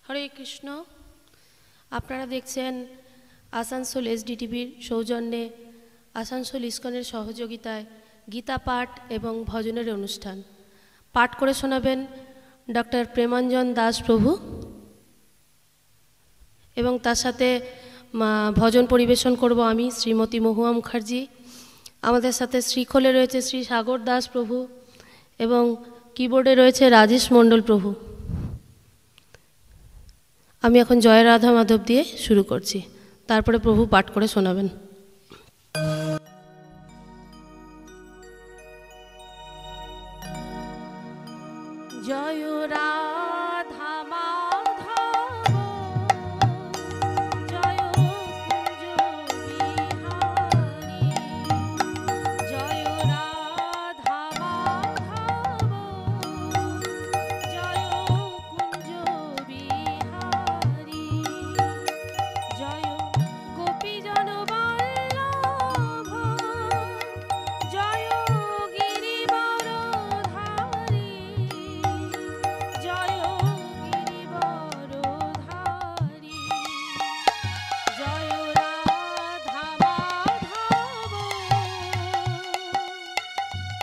হরে কৃষ্ণ। আপনারা দেখছেন আসানসোল এসডিটিভির সৌজন্যে আসানসোল ইস্কনের সহযোগিতায় গীতা পাঠ এবং ভজনের অনুষ্ঠান। পাঠ করে শোনাবেন ডক্টর প্রেমাঞ্জন দাস প্রভু এবং তার সাথে ভজন পরিবেশন করব আমি, শ্রীমতী মহুয়া মুখার্জি। আমাদের সাথে শ্রীখোলে রয়েছে শ্রী সাগর দাস প্রভু এবং কিবোর্ডে রয়েছে রাজেশ মণ্ডল প্রভু। আমি এখন জয় রাধা মাধব দিয়ে শুরু করছি, তারপরে প্রভু পাঠ করে শোনাবেন। জয় রাধা মাধব জয় কুঞ্জ বিহারী, জয় রাধা মাধব জয় কুঞ্জ বিহারী, জয় গোপীজন বল্লভ জয় গিরিবরধারী, জয় গিরিবরধারী, জয় রাধা মাধব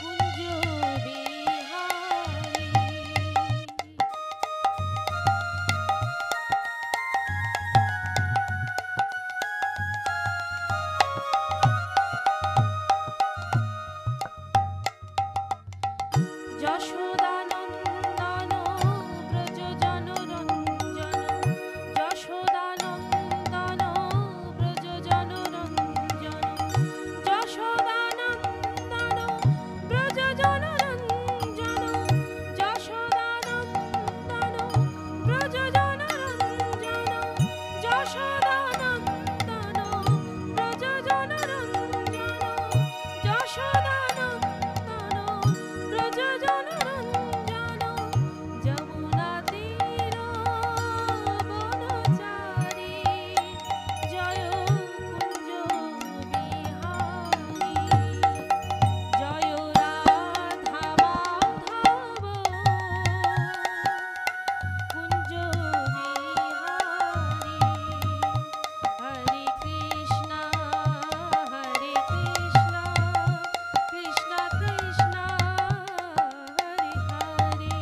কুঞ্জ বিহারী। যশোদানন্দন ব্রজজন রঞ্জন, যশোদানন্দন ব্রজজন রঞ্জন, যশোদানন্দন ব্রজজন রঞ্জন, যশোদানন্দন ব্রজজন রঞ্জন, যশোদানন্দন ব্রজজন রঞ্জন, যশোদানন্দন ব্রজজন রঞ্জন, যমুনা তীর বনচারী, জয় কুঞ্জ বিহারী, জয় রাধা মাধব কুঞ্জ বিহারী। হরে কৃষ্ণ হরে কৃষ্ণ কৃষ্ণ কৃষ্ণ হরে হরে,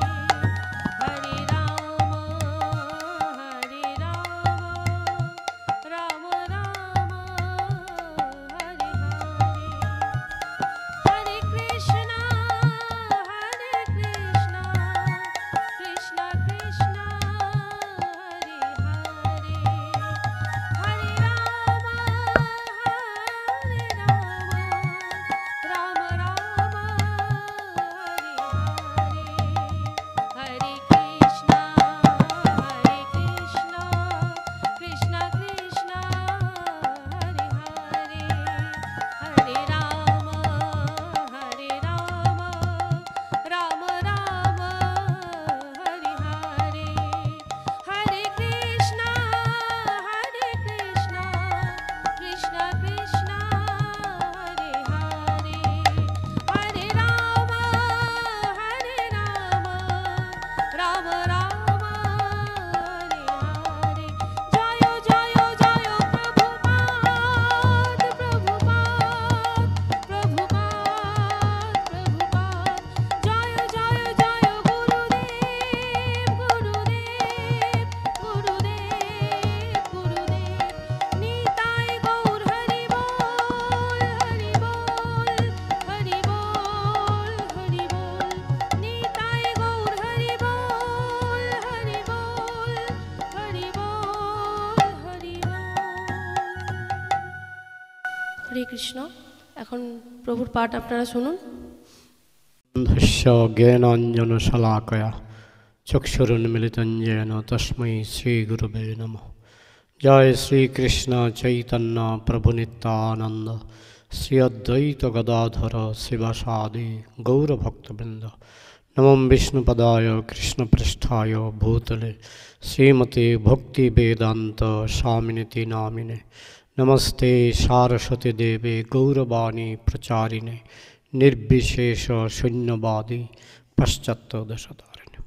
হরে রাম রাম রাম হরে হরে, হরে কৃষ্ণ কৃষ্ণ কৃষ্ণ হরে হরে, হরে রাম রাম রাম হরে হরে, হরে কৃষ্ণ কৃষ্ণ কৃষ্ণ হরে হরে, হরে রাম রাম রাম হরে হরে, হরে কৃষ্ণ কৃষ্ণ কৃষ্ণ হরে হরে, হরে রাম রাম রাম হরে হরে। জয় জয় জয় প্রভুপাদ প্রভুপাদ প্রভুপাদ প্রভুপাদ, জয় জয় জয় গুরুদেব গুরুদেব গুরুদেব গুরুদেব, নিতাই গৌর হরি বল হরি বল হরি বল হরি বল, নিতাই গৌর হরি বল হরি বল হরি বল হরি বল। হরে কৃষ্ণ। এখন প্রভুর পাঠ আপনারা শুনুন। অন্ধস্য জ্ঞানাঞ্জনশলাকয়া চক্ষুरुन्मिलितं येन तस्मै श्रीगुरवे नमः। जय श्रीकृष्ण चैतन्य प्रभु नित्यानंद, श्री अद्वैत गदाधर शिवासादि गौरभक्तवृंद। नमो विष्णुपदाय कृष्णपृष्ठाय भूतले श्रीमते भक्तिवेदांत स्वामिनिति नामिने, नमस्ते सारस्वती देवे गौरवाणी प्रचारिणे, निर्विशेष शून्यवादी पश्चात्तदशतारिणे।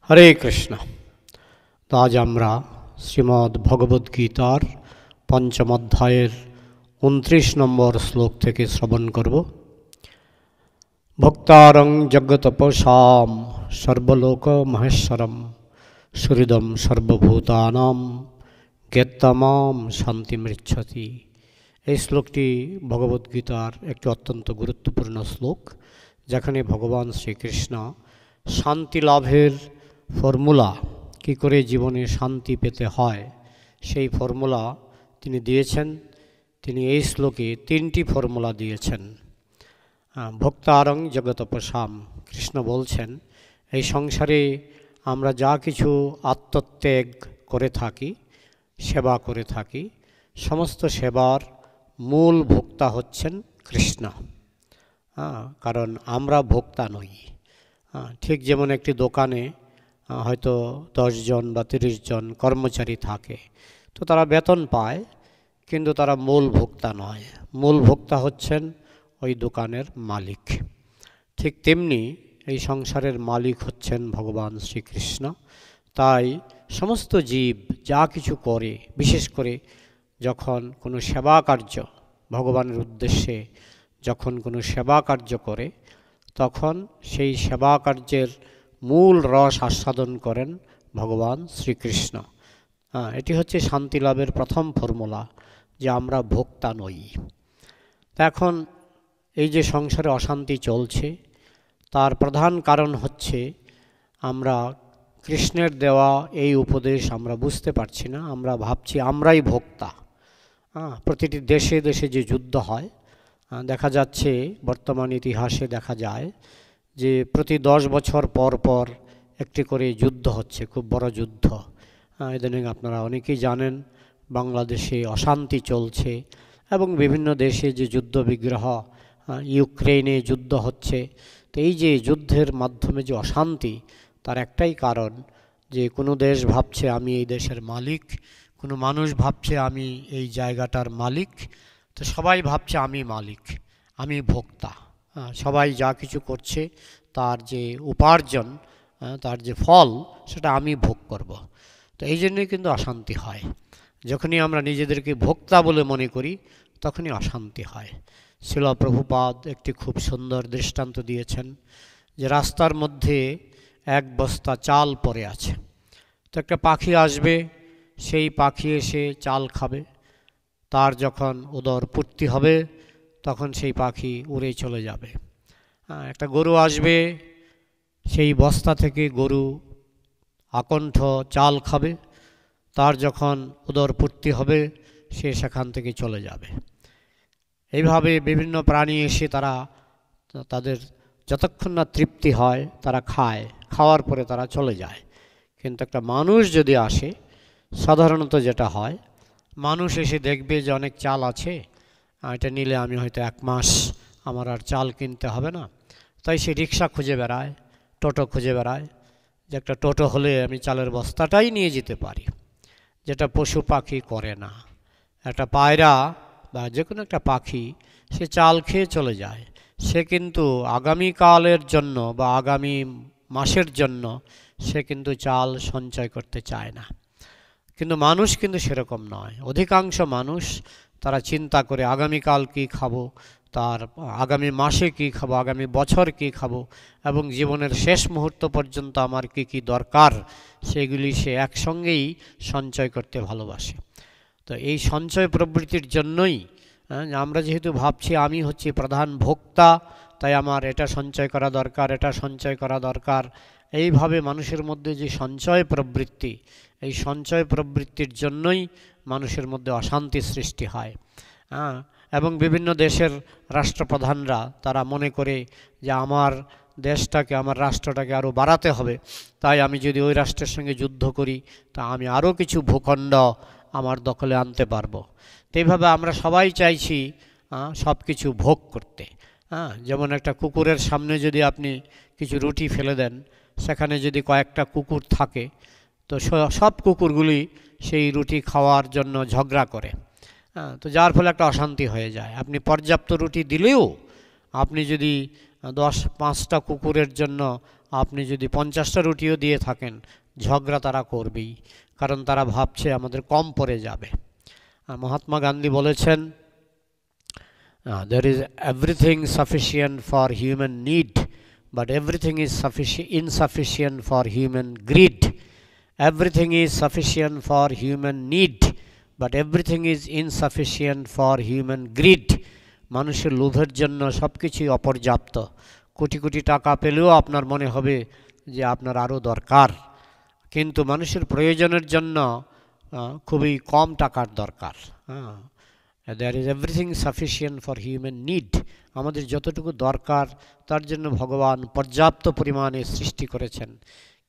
हरे कृष्ण। তো আজ আমরা শ্রীমদ্ ভগবদ্গীতার পঞ্চম অধ্যায়ের 29 নম্বর শ্লোক থেকে শ্রবণ করব। ভক্তারং জগতপসাম সর্বলোক মহেশ্বরম সুহৃদম সর্বভূতানাম জ্ঞাত্তামাম শান্তিমৃচ্ছতি। এই শ্লোকটি ভগবদ্গীতার একটি অত্যন্ত গুরুত্বপূর্ণ শ্লোক, যেখানে ভগবান শ্রীকৃষ্ণ শান্তি লাভের ফর্মুলা, কী করে জীবনে শান্তি পেতে হয় সেই ফর্মুলা তিনি দিয়েছেন। তিনি এই শ্লোকে 3টি ফর্মুলা দিয়েছেন। ভক্তারং জগতপসাম, কৃষ্ণ বলছেন এই সংসারে আমরা যা কিছু আত্মত্যাগ করে থাকি, সেবা করে থাকি, সমস্ত সেবার মূল ভোক্তা হচ্ছেন কৃষ্ণ। কারণ আমরা ভোক্তা নই। ঠিক যেমন একটি দোকানে হয়তো 10 জন বা 30 জন কর্মচারী থাকে, তো তারা বেতন পায়, কিন্তু তারা মূল ভোক্তা নয়। মূল ভোক্তা হচ্ছেন ওই দোকানের মালিক। ঠিক তেমনি এই সংসারের মালিক হচ্ছেন ভগবান শ্রীকৃষ্ণ। তাই সমস্ত জীব যা কিছু করে, বিশেষ করে যখন কোনো সেবা কার্য, ভগবানের উদ্দেশ্যে যখন কোনো সেবা কার্য করে, তখন সেই সেবা কার্যের মূল রস আস্বাদন করেন ভগবান শ্রীকৃষ্ণ। এটি হচ্ছে শান্তি লাভের প্রথম ফর্মুলা, যে আমরা ভোক্তা নই। এখন এই যে সংসারে অশান্তি চলছে, তার প্রধান কারণ হচ্ছে আমরা কৃষ্ণের দেওয়া এই উপদেশ আমরা বুঝতে পারছি না। আমরা ভাবছি আমরাই ভোক্তা। প্রতিটি দেশে দেশে যে যুদ্ধ হয়, দেখা যাচ্ছে বর্তমান ইতিহাসে দেখা যায় যে প্রতি 10 বছর পর পর একটি করে যুদ্ধ হচ্ছে, খুব বড় যুদ্ধ। ইদানিং আপনারা অনেকেই জানেন বাংলাদেশে অশান্তি চলছে, এবং বিভিন্ন দেশে যে যুদ্ধ বিগ্রহ, ইউক্রেনে যুদ্ধ হচ্ছে। তো এই যে যুদ্ধের মাধ্যমে যে অশান্তি, তার একটাই কারণ যে কোনো দেশ ভাবছে আমি এই দেশের মালিক, কোনো মানুষ ভাবছে আমি এই জায়গাটার মালিক, তো সবাই ভাবছে আমি মালিক, আমি ভোক্তা। সবাই যা কিছু করছে তার যে উপার্জন, তার যে ফল, সেটা আমি ভোগ করব। তো এই জন্যই কিন্তু অশান্তি হয়। যখনই আমরা নিজেদেরকে ভোক্তা বলে মনে করি, তখনই অশান্তি হয়। শ্রীল প্রভুপাদ একটি খুব সুন্দর দৃষ্টান্ত দিয়েছেন, যে রাস্তার মধ্যে এক বস্তা চাল পড়ে আছে। তো একটা পাখি আসবে, সেই পাখি এসে চাল খাবে। তার যখন উদর পূর্তি হবে, তখন সেই পাখি উড়ে চলে যাবে। একটা গরু আসবে, সেই বস্তা থেকে গরু আকণ্ঠ চাল খাবে। তার যখন উদর পূর্তি হবে, সে সেখান থেকে চলে যাবে। এইভাবে বিভিন্ন প্রাণী এসে তারা তাদের যতক্ষণ না তৃপ্তি হয় তারা খায়, খাওয়ার পরে তারা চলে যায়। কিন্তু একটা মানুষ যদি আসে, সাধারণত যেটা হয়, মানুষ এসে দেখবে যে অনেক চাল আছে, এটা নিলে আমি হয়তো 1 মাস আমার আর চাল কিনতে হবে না। তাই সে রিক্সা খুঁজে বেড়ায়, টোটো খুঁজে বেড়ায়, যে একটা টোটো হলে আমি চালের বস্তাটাই নিয়ে যেতে পারি, যেটা পশু পাখি করে না। একটা পায়রা বা যে কোনো একটা পাখি, সে চাল খেয়ে চলে যায়। সে কিন্তু আগামীকালের জন্য বা আগামী মাসের জন্য সে কিন্তু চাল সঞ্চয় করতে চায় না। কিন্তু মানুষ কিন্তু সেরকম নয়। অধিকাংশ মানুষ তারা চিন্তা করে আগামীকাল কী খাবো, তার আগামী মাসে কী খাবো, আগামী বছর কী খাবো, এবং জীবনের শেষ মুহূর্ত পর্যন্ত আমার কী কী দরকার, সেগুলি সে একসঙ্গেই সঞ্চয় করতে ভালোবাসে। তো এই সঞ্চয় প্রবৃত্তির জন্যই আমরা যেহেতু ভাবছি আমি হচ্ছি প্রধান ভোক্তা, তাই আমার এটা সঞ্চয় করা দরকার, এটা সঞ্চয় করা দরকার। এইভাবে মানুষের মধ্যে যে সঞ্চয় প্রবৃত্তি, এই সঞ্চয় প্রবৃত্তির জন্যই মানুষের মধ্যে অশান্তি সৃষ্টি হয়। এবং বিভিন্ন দেশের রাষ্ট্রপ্রধানরা তারা মনে করে যে আমার দেশটাকে, আমার রাষ্ট্রটাকে আরও বাড়াতে হবে, তাই আমি যদি ওই রাষ্ট্রের সঙ্গে যুদ্ধ করি, তা আমি আরও কিছু ভূখণ্ড আমার দখলে আনতে পারবো। তো এইভাবে আমরা সবাই চাইছি সব কিছু ভোগ করতে। যেমন একটা কুকুরের সামনে যদি আপনি কিছু রুটি ফেলে দেন, সেখানে যদি কয়েকটা কুকুর থাকে, তো সব কুকুরগুলি সেই রুটি খাওয়ার জন্য ঝগড়া করে। তো যার ফলে একটা অশান্তি হয়ে যায়। আপনি পর্যাপ্ত রুটি দিলেও, আপনি যদি 5টা কুকুরের জন্য আপনি যদি 50টা রুটিও দিয়ে থাকেন, ঝগড়া তারা করবেই, কারণ তারা ভাবছে আমাদের কম পড়ে যাবে। মহাত্মা গান্ধী বলেছেন, there is everything sufficient for human need, but everything is insufficient for human greed. Everything is sufficient for human need, but everything is insufficient for human greed. মানুষের লোভের জন্য সব কিছুই অপর্যাপ্ত। কোটি কোটি টাকা পেলেও আপনার মনে হবে যে আপনার আরও দরকার, কিন্তু মানুষের প্রয়োজনের জন্য খুবই কম টাকার দরকার। There is everything sufficient for human need. আমাদের যতটুকু দরকার তার জন্য ভগবান পর্যাপ্ত পরিমাণে সৃষ্টি করেছেন,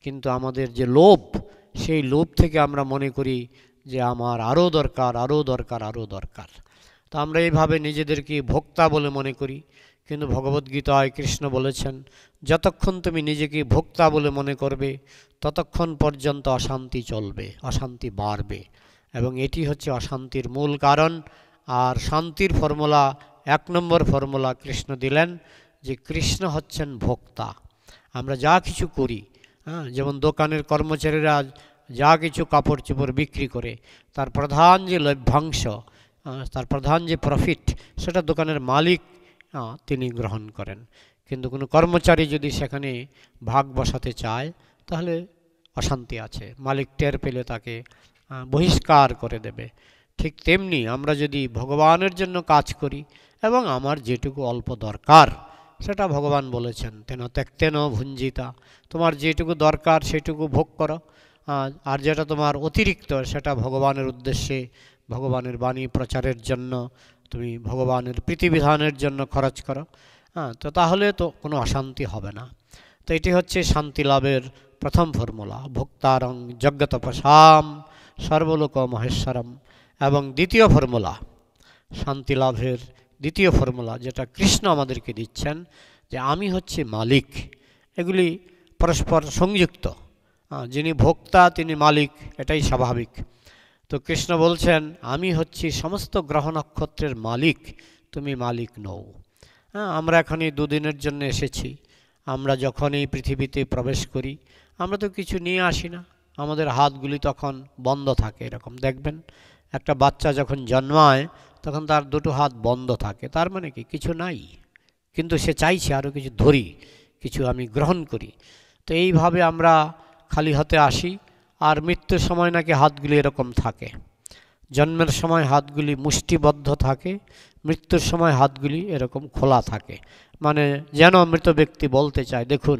কিন্তু আমাদের যে লোভ, সেই লোভ থেকে আমরা মনে করি যে আমার আরও দরকার, আরও দরকার, আরও দরকার। তো আমরা এইভাবে নিজেদেরকে ভোক্তা বলে মনে করি, কিন্তু ভগবদ্গীতায় কৃষ্ণ বলেছেন, যতক্ষণ তুমি নিজেকে ভোক্তা বলে মনে করবে ততক্ষণ পর্যন্ত অশান্তি চলবে, অশান্তি বাড়বে, এবং এটি হচ্ছে অশান্তির মূল কারণ। আর শান্তির ফর্মুলা, 1 নম্বর ফর্মুলা কৃষ্ণ দিলেন যে কৃষ্ণ হচ্ছেন ভোক্তা। আমরা যা কিছু করি, যেমন দোকানের কর্মচারীরা যা কিছু কাপড় চোপড় বিক্রি করে, তার প্রধান যে লভ্যাংশ, তার প্রধান যে প্রফিট, সেটা দোকানের মালিক তিনি গ্রহণ করেন। কিন্তু কোনো কর্মচারী যদি সেখানে ভাগ বসাতে চায় তাহলে অশান্তি আছে, মালিক টের পেলে তাকে বহিষ্কার করে দেবে। ঠিক তেমনি আমরা যদি ভগবানের জন্য কাজ করি এবং আমার যেটুকু অল্প দরকার সেটা ভগবান বলেছেন, তেন ত্যক্তেন ভুঞ্জিতা, তোমার যেটুকু দরকার সেটুকু ভোগ করো, আর যেটা তোমার অতিরিক্ত সেটা ভগবানের উদ্দেশ্যে, ভগবানের বাণী প্রচারের জন্য, তুমি ভগবানের প্রীতিবিধানের জন্য খরচ করো, তো তাহলে তো কোনো অশান্তি হবে না। তো এটি হচ্ছে শান্তি লাভের প্রথম ফর্মুলা, ভোক্তারং যজ্ঞতপসাম সর্বলোক মহেশ্বরম। এবং দ্বিতীয় ফর্মুলা, শান্তি লাভের দ্বিতীয় ফর্মুলা যেটা কৃষ্ণ আমাদেরকে দিচ্ছেন, যে আমি হচ্ছে মালিক। এগুলি পরস্পর সংযুক্ত, যিনি ভোক্তা তিনি মালিক, এটাই স্বাভাবিক। তো কৃষ্ণ বলছেন, আমি হচ্ছি সমস্ত গ্রহ নক্ষত্রের মালিক, তুমি মালিক নও। আমরা এখানে 2 দিনের জন্য এসেছি, আমরা যখন এই পৃথিবীতে প্রবেশ করি আমরা তো কিছু নিয়ে আসি না, আমাদের হাতগুলি তখন বন্ধ থাকে। এরকম দেখবেন, একটা বাচ্চা যখন জন্মায় তখন তার 2টো হাত বন্ধ থাকে, তার মানে কি কিছু নাই, কিন্তু সে চাইছে আরও কিছু ধরি, কিছু আমি গ্রহণ করি। তো এইভাবে আমরা খালি হাতে আসি, আর মৃত্যুর সময় নাকি হাতগুলি এরকম থাকে। জন্মের সময় হাতগুলি মুষ্টিবদ্ধ থাকে, মৃত্যুর সময় হাতগুলি এরকম খোলা থাকে, মানে যেন মৃত ব্যক্তি বলতে চায়, দেখুন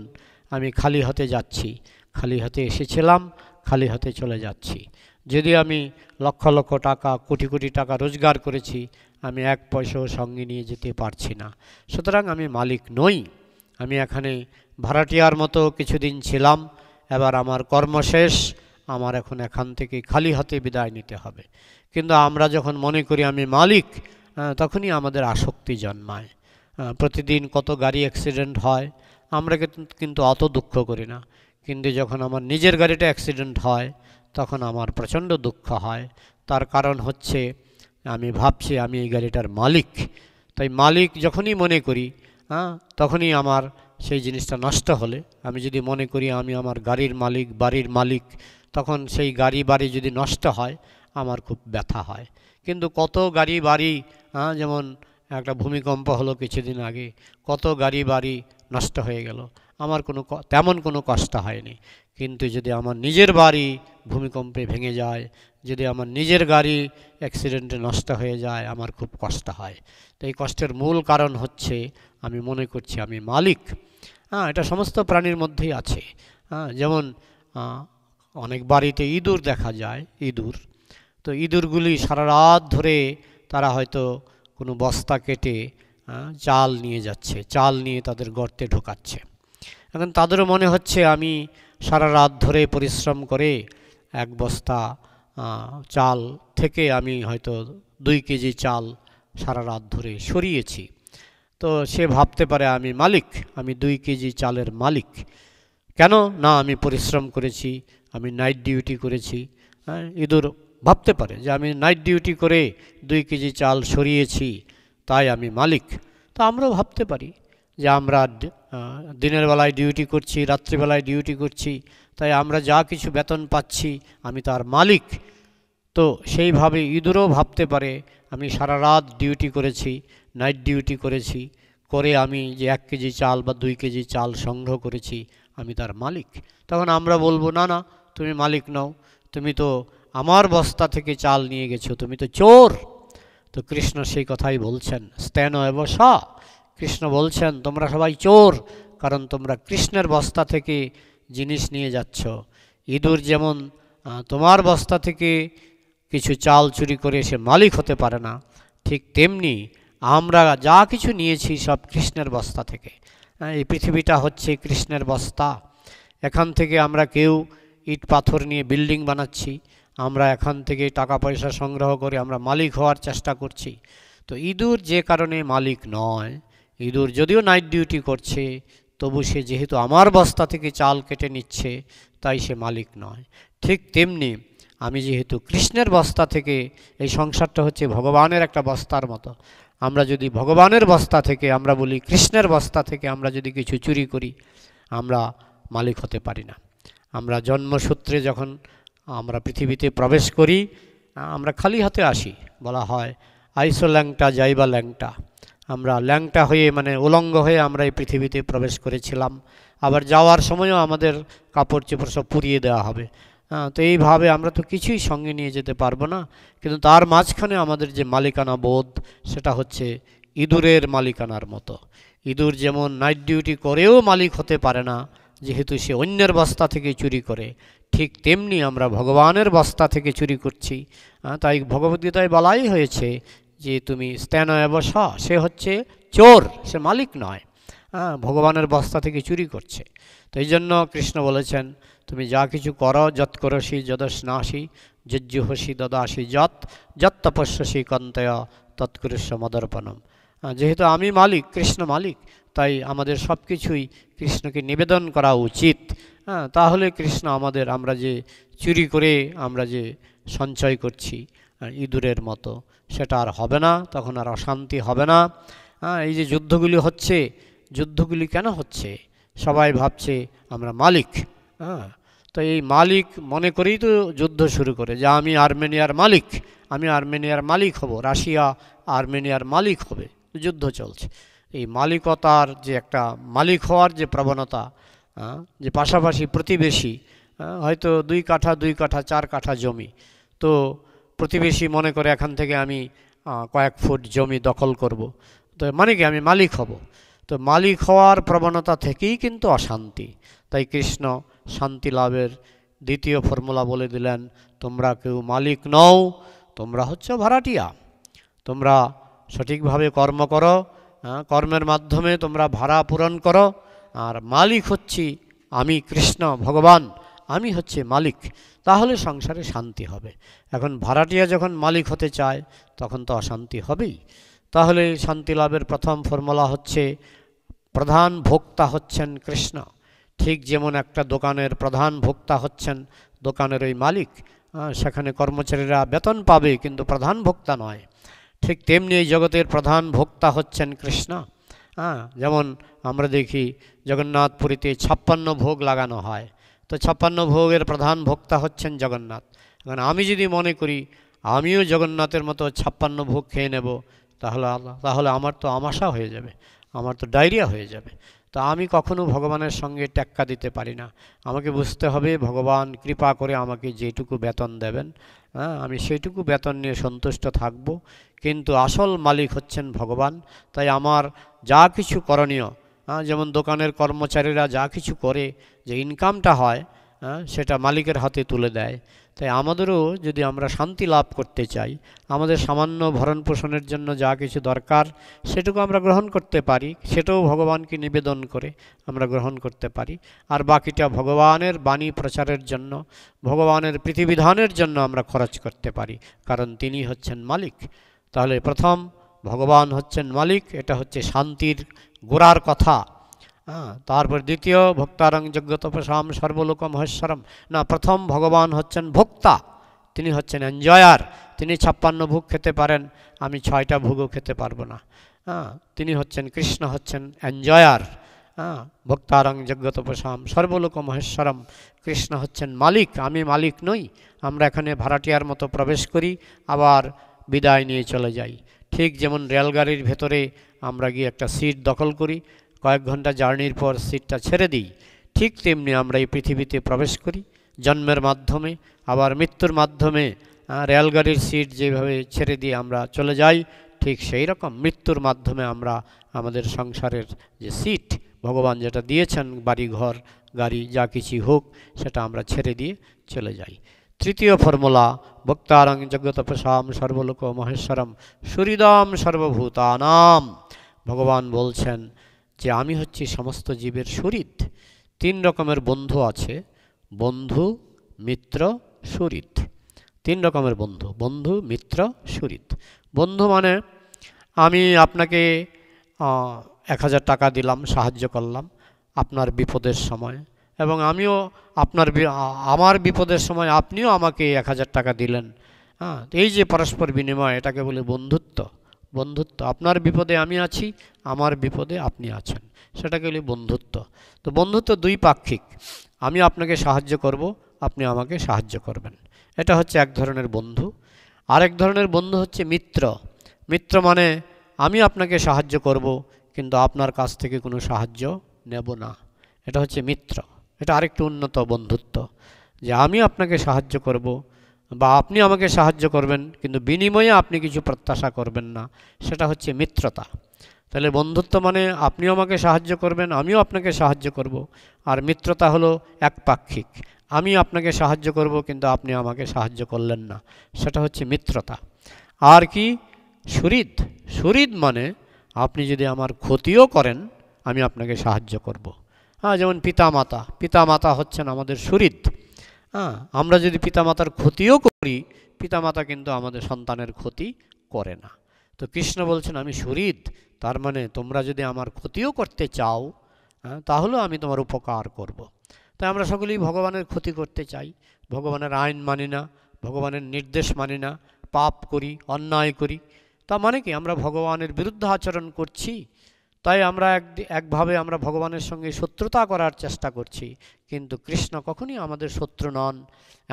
আমি খালি হাতে যাচ্ছি, খালি হাতে এসেছিলাম, খালি হাতে চলে যাচ্ছি। যদি আমি লক্ষ লক্ষ টাকা, কোটি কোটি টাকা রোজগার করেছি, আমি 1 পয়সাও সঙ্গে নিয়ে যেতে পারছি না। সুতরাং আমি মালিক নই, আমি এখানে ভাড়াটিয়ার মতো কিছুদিন ছিলাম, এবার আমার কর্ম শেষ, আমার এখন এখান থেকে খালি হাতে বিদায় নিতে হবে। কিন্তু আমরা যখন মনে করি আমি মালিক, তখনই আমাদের আসক্তি জন্মায়। প্রতিদিন কত গাড়ি অ্যাক্সিডেন্ট হয়, আমরা কিন্তু অত দুঃখ করি না, কিন্তু যখন আমার নিজের গাড়িটা অ্যাক্সিডেন্ট হয় তখন আমার প্রচণ্ড দুঃখ হয়। তার কারণ হচ্ছে আমি ভাবছি আমি এই গাড়িটার মালিক। তাই মালিক যখনই মনে করি, তখনই আমার সেই জিনিসটা নষ্ট হলে, আমি যদি মনে করি আমি আমার গাড়ির মালিক, বাড়ির মালিক, তখন সেই গাড়ি বাড়ি যদি নষ্ট হয় আমার খুব ব্যথা হয়। কিন্তু কত গাড়ি বাড়ি, যেমন একটা ভূমিকম্প হলো কিছুদিন আগে, কত গাড়ি বাড়ি নষ্ট হয়ে গেল, আমার তেমন কোনো কষ্ট হয়নি। কিন্তু যদি আমার নিজের বাড়ি ভূমিকম্পে ভেঙে যায়, যদি আমার নিজের গাড়ি অ্যাক্সিডেন্টে নষ্ট হয়ে যায়, আমার খুব কষ্ট হয়। তো এই কষ্টের মূল কারণ হচ্ছে আমি মনে করছি আমি মালিক। এটা সমস্ত প্রাণীর মধ্যেই আছে। যেমন অনেক বাড়িতে ইঁদুর দেখা যায়, ইঁদুর। তো ইঁদুরগুলি সারা রাত ধরে তারা হয়তো কোনো বস্তা কেটে চাল নিয়ে যাচ্ছে, চাল নিয়ে তাদের গর্তে ঢোকাচ্ছে। এখন তাদেরও মনে হচ্ছে আমি সারা রাত ধরে পরিশ্রম করে 1 বস্তা চাল থেকে আমি হয়তো 2 কেজি চাল সারা রাত ধরে সরিয়েছি। তো সে ভাবতে পারে আমি মালিক, আমি 2 কেজি চালের মালিক। কেন না, আমি পরিশ্রম করেছি, আমি নাইট ডিউটি করেছি। ইঁদুর ভাবতে পারে যে আমি নাইট ডিউটি করে 2 কেজি চাল সরিয়েছি, তাই আমি মালিক। তো আমরাও ভাবতে পারি যে আমরা দিনের বেলায় ডিউটি করছি, রাত্রিবেলায় ডিউটি করছি, তাই আমরা যা কিছু বেতন পাচ্ছি আমি তার মালিক। তো সেইভাবে ইঁদুরও ভাবতে পারে আমি সারা রাত ডিউটি করেছি, নাইট ডিউটি করেছি, করে আমি যে 1 কেজি চাল বা 2 কেজি চাল সংগ্রহ করেছি আমি তার মালিক। তখন আমরা বলবো না না, তুমি মালিক নও, তুমি তো আমার বস্তা থেকে চাল নিয়ে গেছো, তুমি তো চোর। তো কৃষ্ণ সেই কথাই বলছেন, স্তেন এব স। কৃষ্ণ বলছেন তোমরা সবাই চোর, কারণ তোমরা কৃষ্ণের বস্তা থেকে জিনিস নিয়ে যাচ্ছ। ইঁদুর যেমন তোমার বস্তা থেকে কিছু চাল চুরি করে সে মালিক হতে পারে না, ঠিক তেমনি আমরা যা কিছু নিয়েছি সব কৃষ্ণের বস্তা থেকে। এই পৃথিবীটা হচ্ছে কৃষ্ণের বস্তা। এখান থেকে আমরা কেউ ইট পাথর নিয়ে বিল্ডিং বানাচ্ছি, আমরা এখান থেকে টাকা পয়সা সংগ্রহ করে আমরা মালিক হওয়ার চেষ্টা করছি। তো ইঁদুর যে কারণে মালিক নয়, ইঁদুর যদিও নাইট ডিউটি করছে, তবু সে যেহেতু আমার বস্তা থেকে চাল কেটে নিচ্ছে তাই সে মালিক নয়। ঠিক তেমনি আমি যেহেতু কৃষ্ণের বস্তা থেকে, এই সংসারটা হচ্ছে ভগবানের একটা বস্তার মতো, আমরা যদি ভগবানের বস্তা থেকে, আমরা বলি কৃষ্ণের বস্তা থেকে আমরা যদি কিছু চুরি করি আমরা মালিক হতে পারি না। আমরা জন্মসূত্রে যখন আমরা পৃথিবীতে প্রবেশ করি আমরা খালি হাতে আসি, বলা হয় আইসো ল্যাংটা যাইবা ল্যাংটা। আমরা ল্যাংটা হয়ে মানে উলঙ্গ হয়ে আমরা এই পৃথিবীতে প্রবেশ করেছিলাম, আবার যাওয়ার সময়ও আমাদের কাপড় চোপড় সব পুড়িয়ে দেওয়া হবে। তো এইভাবে আমরা তো কিছুই সঙ্গে নিয়ে যেতে পারবো না, কিন্তু তার মাঝখানে আমাদের যে মালিকানা বোধ সেটা হচ্ছে ইঁদুরের মালিকানার মতো। ইঁদুর যেমন নাইট ডিউটি করেও মালিক হতে পারে না যেহেতু সে অন্যের বস্তা থেকে চুরি করে, ঠিক তেমনি আমরা ভগবানের বস্তা থেকে চুরি করছি। তাই ভগবদ্গীতায় বলাই হয়েছে যে তুমি স্তেন এব স, সে হচ্ছে চোর, সে মালিক নয়, ভগবানের বস্তা থেকে চুরি করছে। তো এই জন্য কৃষ্ণ বলেছেন তুমি যা কিছু করো, যৎ করসি যদস্নাসি যজ্জুহসি দদাসি যৎ যৎ তপস্যসি কন্তয়া তৎকুরুষ্য মদর্পণম। যেহেতু আমি মালিক, কৃষ্ণ মালিক, তাই আমাদের সব কিছুই কৃষ্ণকে নিবেদন করা উচিত। তাহলে কৃষ্ণ আমাদের, আমরা যে চুরি করে আমরা যে সঞ্চয় করছি ইঁদুরের মতো, সেটা আর হবে না, তখন আর অশান্তি হবে না। এই যে যুদ্ধগুলি হচ্ছে, যুদ্ধগুলি কেন হচ্ছে? সবাই ভাবছে আমরা মালিক। তো এই মালিক মনে করেই তো যুদ্ধ শুরু করে, যে আমি আর্মেনিয়ার মালিক, আমি আর্মেনিয়ার মালিক হব, রাশিয়া আর্মেনিয়ার মালিক হবে, যুদ্ধ চলছে। এই মালিকতার যে একটা মালিক হওয়ার যে প্রবণতা, যে পাশাপাশি প্রতিবেশী, হয়তো 2 কাঠা 2 কাঠা 4 কাঠা জমি, তো প্রতিবেশী মনে করে এখান থেকে আমি কয়েক ফুট জমি দখল করব, তো মানে কি আমি মালিক হব। তো মালিক হওয়ার প্রবণতা থেকেই কিন্তু অশান্তি। তাই কৃষ্ণ শান্তি লাভের দ্বিতীয় ফর্মুলা বলে দিলেন, তোমরা কেউ মালিক নও, তোমরা হচ্ছে ভাড়াটিয়া। তোমরা সঠিকভাবে কর্ম করো, কর্মের মাধ্যমে তোমরা ভাড়া পূরণ করো, আর মালিক হচ্ছি আমি কৃষ্ণ ভগবান, আমি হচ্ছে মালিক, তাহলে সংসারে শান্তি হবে। এখন ভাড়াটিয়া যখন মালিক হতে চায় তখন তো অশান্তি হবেই। তাহলে শান্তি লাভের প্রথম ফর্মুলা হচ্ছে প্রধান ভোক্তা হচ্ছেন কৃষ্ণ। ঠিক যেমন একটা দোকানের প্রধান ভোক্তা হচ্ছেন দোকানের ওই মালিক, সেখানে কর্মচারীরা বেতন পাবে কিন্তু প্রধান ভোক্তা নয়, ঠিক তেমনি এই জগতের প্রধান ভোক্তা হচ্ছেন কৃষ্ণ। যেমন আমরা দেখি জগন্নাথপুরীতে 56 ভোগ লাগানো হয়, তো 56 ভোগের প্রধান ভোক্তা হচ্ছেন জগন্নাথ। এখন আমি যদি মনে করি আমিও জগন্নাথের মতো 56 ভোগ খেয়ে নেব, তাহলে আমার তো আমাশা হয়ে যাবে, আমার তো ডায়রিয়া হয়ে যাবে। তো আমি কখনো ভগবানের সঙ্গে টেক্কা দিতে পারি না। আমাকে বুঝতে হবে ভগবান কৃপা করে আমাকে যেটুকু বেতন দেবেন, আমি সেইটুকু বেতন নিয়ে সন্তুষ্ট থাকব, কিন্তু আসল মালিক হচ্ছেন ভগবান। তাই আমার যা কিছু করণীয়, যেমন দোকানের কর্মচারীরা যা কিছু করে যে ইনকামটা হয় সেটা মালিকের হাতে তুলে দেয়। তাই আমাদেরও যদি আমরা শান্তি লাভ করতে চাই, আমাদের সামান্য ভরণ পোষণের জন্য যা কিছু দরকার সেটুকু আমরা গ্রহণ করতে পারি, সেটাও ভগবানকে নিবেদন করে আমরা গ্রহণ করতে পারি, আর বাকিটা ভগবানের বাণী প্রচারের জন্য, ভগবানের প্রীতিবিধানের জন্য আমরা খরচ করতে পারি, কারণ তিনি হচ্ছেন মালিক। তাহলে প্রথম ভগবান হচ্ছেন মালিক, এটা হচ্ছে শান্তির গোড়ার কথা। তারপর দ্বিতীয় ভোক্তারং যজ্ঞ তপসাম সর্বলোক মহেশ্বরম, না, প্রথম ভগবান হচ্ছেন ভোক্তা, তিনি হচ্ছেন এনজয়ার। তিনি 56 ভোগ খেতে পারেন, আমি 6টা ভোগও খেতে পারবো না। তিনি হচ্ছেন, কৃষ্ণ হচ্ছেন এনজয়ার। হ্যাঁ, ভক্তারং যজ্ঞতপসাম সর্বলোক মহেশ্বরম। কৃষ্ণ হচ্ছেন মালিক, আমি মালিক নই। আমরা এখানে ভাড়াটিয়ার মতো প্রবেশ করি, আবার বিদায় নিয়ে চলে যাই। ঠিক যেমন রেলগাড়ির ভেতরে আমরা গিয়ে একটা সিট দখল করি, কয়েক ঘন্টা জার্নির পর সিটটা ছেড়ে দিই, ঠিক তেমনি আমরা এই পৃথিবীতে প্রবেশ করি জন্মের মাধ্যমে, আবার মৃত্যুর মাধ্যমে। রেলগাড়ির সিট যেভাবে ছেড়ে দিয়ে আমরা চলে যাই, ঠিক সেই রকম মৃত্যুর মাধ্যমে আমরা আমাদের সংসারের যে সিট ভগবান যেটা দিয়েছেন, বাড়ি ঘর গাড়ি যা কিছু হোক, সেটা আমরা ছেড়ে দিয়ে চলে যাই। তৃতীয় ফর্মুলা, ভক্তারং জগতপসাম সর্বলোক মহেশ্বরম সুহৃদম সর্বভূতানাম। ভগবান বলছেন যে আমি হচ্ছি সমস্ত জীবের সুহৃদ। 3 রকমের বন্ধু আছে, বন্ধু, মিত্র, সুহৃদ। 3 রকমের বন্ধু, বন্ধু, মিত্র, সুহৃদ। বন্ধু মানে আমি আপনাকে 1000 টাকা দিলাম, সাহায্য করলাম আপনার বিপদের সময়, এবং আমিও আমার বিপদের সময় আপনিও আমাকে 1000 টাকা দিলেন। হ্যাঁ, এই যে পরস্পর বিনিময়, এটাকে বলে বন্ধুত্ব। বন্ধুত্ব, আপনার বিপদে আমি আছি, আমার বিপদে আপনি আছেন, সেটাকে বলে বন্ধুত্ব। তো বন্ধুত্ব 2 পাক্ষিক, আমি আপনাকে সাহায্য করব, আপনি আমাকে সাহায্য করবেন। এটা হচ্ছে এক ধরনের বন্ধু। আরেক ধরনের বন্ধু হচ্ছে মিত্র। মিত্র মানে আমি আপনাকে সাহায্য করব, কিন্তু আপনার কাছ থেকে কোনো সাহায্য নেব না। এটা হচ্ছে মিত্র। এটা আরেকটু উন্নত বন্ধুত্ব, যে আমি আপনাকে সাহায্য করব বা আপনি আমাকে সাহায্য করবেন, কিন্তু বিনিময়ে আপনি কিছু প্রত্যাশা করবেন না, সেটা হচ্ছে মিত্রতা। তাহলে বন্ধুত্ব মানে আপনিও আমাকে সাহায্য করবেন, আমিও আপনাকে সাহায্য করব। আর মিত্রতা হলো একপাক্ষিক, আমি আপনাকে সাহায্য করব কিন্তু আপনি আমাকে সাহায্য করলেন না, সেটা হচ্ছে মিত্রতা। আর কি? সুহৃদ। সুহৃদ মানে আপনি যদি আমার ক্ষতিও করেন, আমি আপনাকে সাহায্য করব। হ্যাঁ, যেমন পিতামাতা, পিতামাতা হচ্ছেন আমাদের সুহৃদ। হ্যাঁ, আমরা যদি পিতামাতার ক্ষতিও করি, পিতামাতা কিন্তু আমাদের সন্তানের ক্ষতি করে না। তো কৃষ্ণ বলছেন আমি সুহৃদ, তার মানে তোমরা যদি আমার ক্ষতিও করতে চাও, তাহলেও আমি তোমার উপকার করব। তাই আমরা সকলেই ভগবানের ক্ষতি করতে চাই, ভগবানের আইন মানি না, ভগবানের নির্দেশ মানি না, পাপ করি, অন্যায় করি। তা মানে কি? আমরা ভগবানের বিরুদ্ধে আচরণ করছি। তাই আমরা একভাবে আমরা ভগবানের সঙ্গে শত্রুতা করার চেষ্টা করছি। কিন্তু কৃষ্ণ কখনই আমাদের শত্রু নন।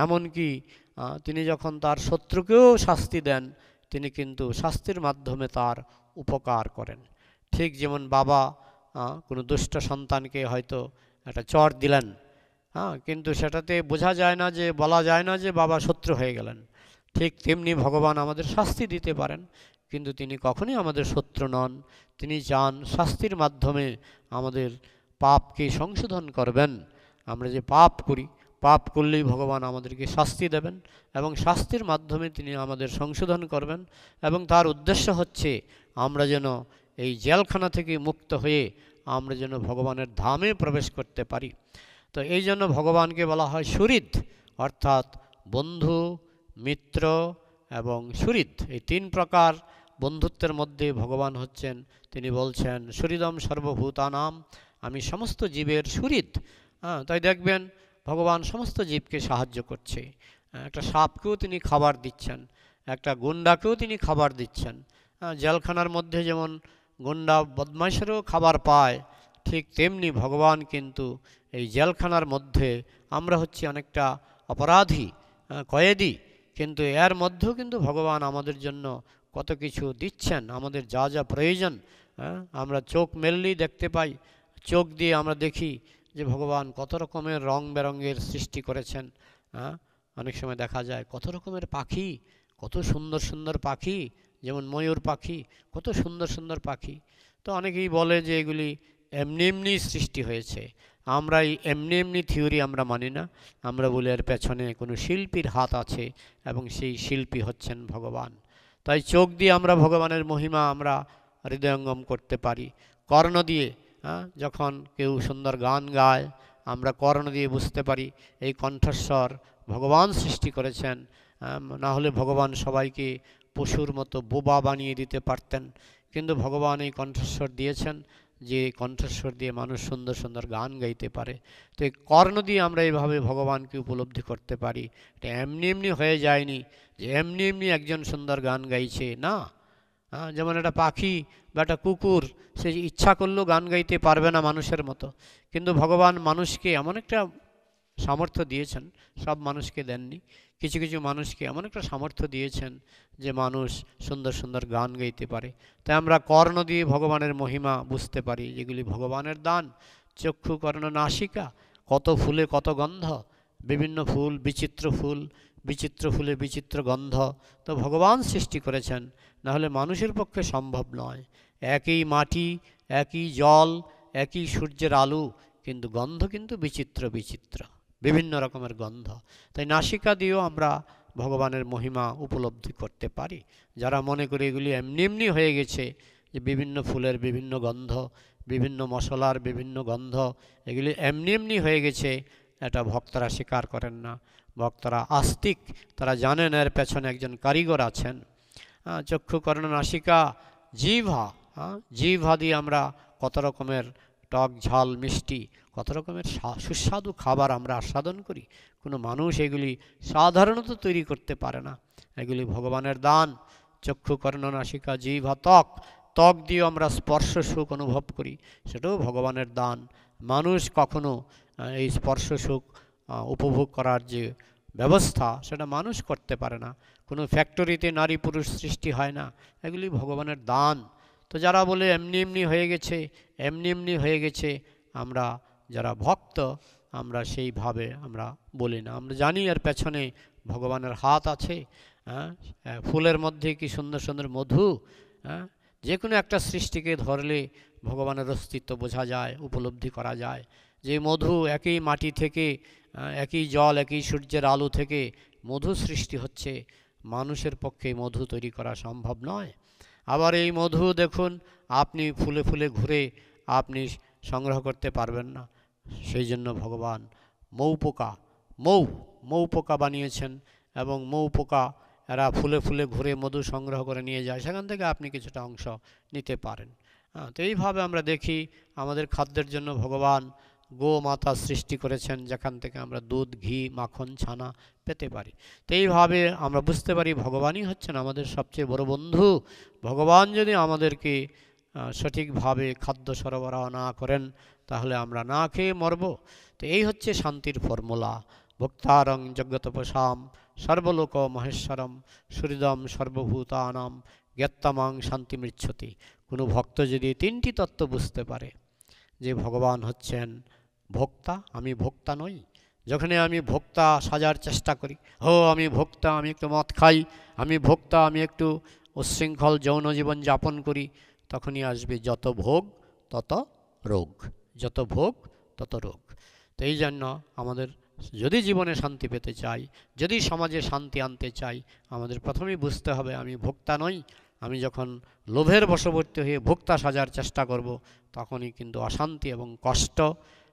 এমনকি তিনি যখন তার শত্রুকেও শাস্তি দেন, তিনি কিন্তু শাস্তির মাধ্যমে তার উপকার করেন। ঠিক যেমন বাবা কোনো দুষ্ট সন্তানকে হয়তো একটা চড় দিলেন, কিন্তু সেটাতে বোঝা যায় না, যে বলা যায় না যে বাবা শত্রু হয়ে গেলেন। ঠিক তেমনি ভগবান আমাদের শাস্তি দিতে পারেন, কিন্তু তিনি কখনই আমাদের শত্রু নন। তিনি চান শাস্তির মাধ্যমে আমাদের পাপকে সংশোধন করবেন। আমরা যে পাপ করি, পাপ করলেই ভগবান আমাদেরকে শাস্তি দেবেন, এবং শাস্তির মাধ্যমে তিনি আমাদের সংশোধন করবেন। এবং তার উদ্দেশ্য হচ্ছে আমরা যেন এই জেলখানা থেকে মুক্ত হয়ে আমরা যেন ভগবানের ধামে প্রবেশ করতে পারি। তো এই জন্য ভগবানকে বলা হয় সুহৃদ, অর্থাৎ বন্ধু, মিত্র এবং সুহৃদ। এই 3 প্রকার বন্ধুত্বের মধ্যে ভগবান হচ্ছেন, তিনি বলছেন সুহৃদম সর্বভূতানাম, আমি সমস্ত জীবের সুহৃদ। তাই দেখবেন ভগবান সমস্ত জীবকে সাহায্য করছে। একটা সাপকেও তিনি খাবার দিচ্ছেন, একটা গুন্ডাকেও তিনি খাবার দিচ্ছেন। জেলখানার মধ্যে যেমন গুন্ডা বদমাইশেরও খাবার পায়, ঠিক তেমনি ভগবান কিন্তু এই জেলখানার মধ্যে আমরা হচ্ছি অনেকটা অপরাধী, কয়েদি, কিন্তু এর মধ্যেও কিন্তু ভগবান আমাদের জন্য কত কিছু দিচ্ছেন, আমাদের যা যা প্রয়োজন। আমরা চোখ মেললেই দেখতে পাই, চোখ দিয়ে আমরা দেখি যে ভগবান কত রকমের রং বেরঙের সৃষ্টি করেছেন। অনেক সময় দেখা যায় কত রকমের পাখি, কত সুন্দর সুন্দর পাখি, যেমন ময়ূর পাখি, কত সুন্দর সুন্দর পাখি। তো অনেকেই বলে যে এগুলি এমনি এমনি সৃষ্টি হয়েছে। আমরা এই এমনি এমনি থিওরি আমরা মানি না। আমরা বলি এর পেছনে কোনো শিল্পীর হাত আছে, এবং সেই শিল্পী হচ্ছেন ভগবান। তাই চোখ দিয়ে আমরা ভগবানের মহিমা আমরা হৃদয়ঙ্গম করতে পারি। কর্ণ দিয়ে যখন কেউ সুন্দর গান গায়, আমরা কর্ণ দিয়ে বুঝতে পারি এই কণ্ঠস্বর ভগবান সৃষ্টি করেছেন। না হলে ভগবান সবাইকে পশুর মতো বোবা বানিয়ে দিতে পারতেন, কিন্তু ভগবান এই কণ্ঠস্বর দিয়েছেন যে কণ্ঠস্বর দিয়ে মানুষ সুন্দর সুন্দর গান গাইতে পারে। তো এই কর্ণ দিয়ে আমরা এইভাবে ভগবানকে উপলব্ধি করতে পারি। এটা এমনি এমনি হয়ে যায়নি যে এমনি এমনি একজন সুন্দর গান গাইছে, না, যেমন একটা পাখি বা একটা কুকুর, সে ইচ্ছা করলেও গান গাইতে পারবে না মানুষের মতো, কিন্তু ভগবান মানুষকে এমন একটা সামর্থ্য দিয়েছেন, সব মানুষকে দেননি, কিছু কিছু মানুষকে এমন একটা সামর্থ্য দিয়েছেন যে মানুষ সুন্দর সুন্দর গান গাইতে পারে। তাই আমরা কর্ণ দিয়ে ভগবানের মহিমা বুঝতে পারি, যেগুলি ভগবানের দান। চক্ষু, কর্ণ, নাসিকা, কত ফুলে কত গন্ধ, বিভিন্ন ফুল, বিচিত্র ফুলে বিচিত্র গন্ধ তো ভগবান সৃষ্টি করেছেন, না হলে মানুষের পক্ষে সম্ভব নয়। একই মাটি, একই জল, একই সূর্যের আলো, কিন্তু গন্ধ কিন্তু বিচিত্র বিচিত্র, বিভিন্ন রকমের গন্ধ। তাই নাসিকা দিয়েও আমরা ভগবানের মহিমা উপলব্ধি করতে পারি। যারা মনে করে এগুলি এমনি এমনি হয়ে গেছে, যে বিভিন্ন ফুলের বিভিন্ন গন্ধ, বিভিন্ন মশলার বিভিন্ন গন্ধ, এগুলি এমনি এমনি হয়ে গেছে, এটা ভক্তরা স্বীকার করেন না। ভক্তরা আস্তিক, তারা জানেন এর পেছনে একজন কারিগর আছেন। চক্ষু, কর্ণ, নাসিকা, জিহ্বা, জিহ্বা দিয়ে আমরা কত রকমের টক, ঝাল, মিষ্টি, কত রকমের সুস্বাদু খাবার আমরা আস্বাদন করি। কোনো মানুষ এগুলি সাধারণত তৈরি করতে পারে না, এগুলি ভগবানের দান। চক্ষু, কর্ণ, নাসিকা, জিহ্বা, ত্বক দিয়ে আমরা স্পর্শ সুখ অনুভব করি, সেটাও ভগবানের দান। মানুষ কখনো এই স্পর্শ সুখ উপভোগ করার যে ব্যবস্থা, সেটা মানুষ করতে পারে না। কোনো ফ্যাক্টরিতে নারী পুরুষ সৃষ্টি হয় না, এগুলি ভগবানের দান। তো যারা বলে এমনি এমনি হয়ে গেছে, এমনি এমনি হয়ে গেছে, আমরা যারা ভক্ত, আমরা সেইভাবে আমরা বলি না। আমরা জানি এর পেছনে ভগবানের হাত আছে। ফুলের মধ্যে কি সুন্দর সুন্দর মধু, যে কোনো একটা সৃষ্টিকে ধরলে ভগবানের অস্তিত্ব বোঝা যায়, উপলব্ধি করা যায়। যে মধু একই মাটি থেকে, একই জল, একই সূর্যের আলো থেকে মধু সৃষ্টি হচ্ছে, মানুষের পক্ষে মধু তৈরি করা সম্ভব নয়। আবার এই মধু দেখুন, আপনি ফুলে ফুলে ঘুরে আপনি সংগ্রহ করতে পারবেন না। সেই জন্য ভগবান মৌ পোকা বানিয়েছেন, এবং মৌ পোকা এরা ফুলে ফুলে ঘুরে মধু সংগ্রহ করে নিয়ে যায়, সেখান থেকে আপনি কিছুটা অংশ নিতে পারেন। তো এইভাবে আমরা দেখি আমাদের খাদ্যের জন্য ভগবান গোমাতা সৃষ্টি করেছেন, যেখান থেকে আমরা দুধ, ঘি, মাখন, ছানা পেতে পারি। তো এইভাবে আমরা বুঝতে পারি ভগবানই হচ্ছেন আমাদের সবচেয়ে বড় বন্ধু। ভগবান যদি আমাদেরকে সঠিকভাবে খাদ্য সরবরাহ না করেন, তাহলে আমরা না খেয়ে মরব। তো এই হচ্ছে শান্তির ফর্মুলা। ভক্তারং জগতপসাম সর্বলোক মহেশ্বরম সুহৃদম সর্বভূতানাম জ্ঞাত্তামাং শান্তিমৃচ্ছতি। কোনো ভক্ত যদি তিনটি তত্ত্ব বুঝতে পারে, যে ভগবান হচ্ছেন ভোক্তা, আমি ভোক্তা নই। যখনই আমি ভোক্তা সাজার চেষ্টা করি, আমি ভোক্তা, আমি একটু মদ খাই, আমি ভোক্তা, আমি একটু উচ্ছৃঙ্খল যৌন জীবন যাপন করি, তখনই আসবে যত ভোগ তত রোগ, যত ভোগ তত রোগ। তো এই জন্য আমাদের যদি জীবনে শান্তি পেতে চাই, যদি সমাজে শান্তি আনতে চাই, আমাদের প্রথমেই বুঝতে হবে আমি ভোক্তা নই। আমি যখন লোভের বশবর্তী হয়ে ভোক্তা সাজার চেষ্টা করব, তখনই কিন্তু অশান্তি এবং কষ্ট,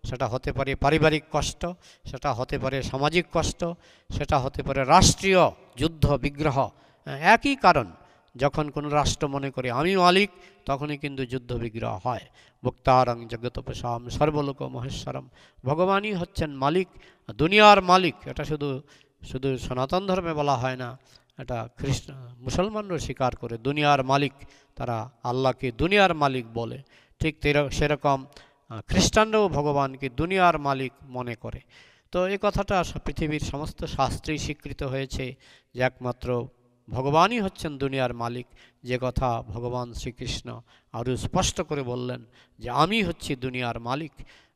সেটা হতে পারে পারিবারিক কষ্ট, সেটা হতে পারে সামাজিক কষ্ট, সেটা হতে পারে রাষ্ট্রীয় যুদ্ধ বিগ্রহ। একই কারণ, যখন কোনো রাষ্ট্র মনে করে আমি মালিক, তখনই কিন্তু যুদ্ধ বিগ্রহ হয়। ভোক্তারং জগতপসাম সর্বলোক মহেশ্বরম, ভগবানই হচ্ছেন মালিক, দুনিয়ার মালিক। এটা শুধু সনাতন ধর্মে বলা হয় না, এটা মুসলমানরাও স্বীকার করে দুনিয়ার মালিক, তারা আল্লাহকে দুনিয়ার মালিক বলে। ঠিক সেরকম খ্রিস্টানরাও ভগবানকে দুনিয়ার মালিক মনে করে। তো এই কথাটা পৃথিবীর সমস্ত শাস্ত্রেই স্বীকৃত হয়েছে যে একমাত্র ভগবানই হচ্ছেন দুনিয়ার মালিক। যে কথা ভগবান শ্রীকৃষ্ণ আরও স্পষ্ট করে বললেন যে আমি হচ্ছি দুনিয়ার মালিক।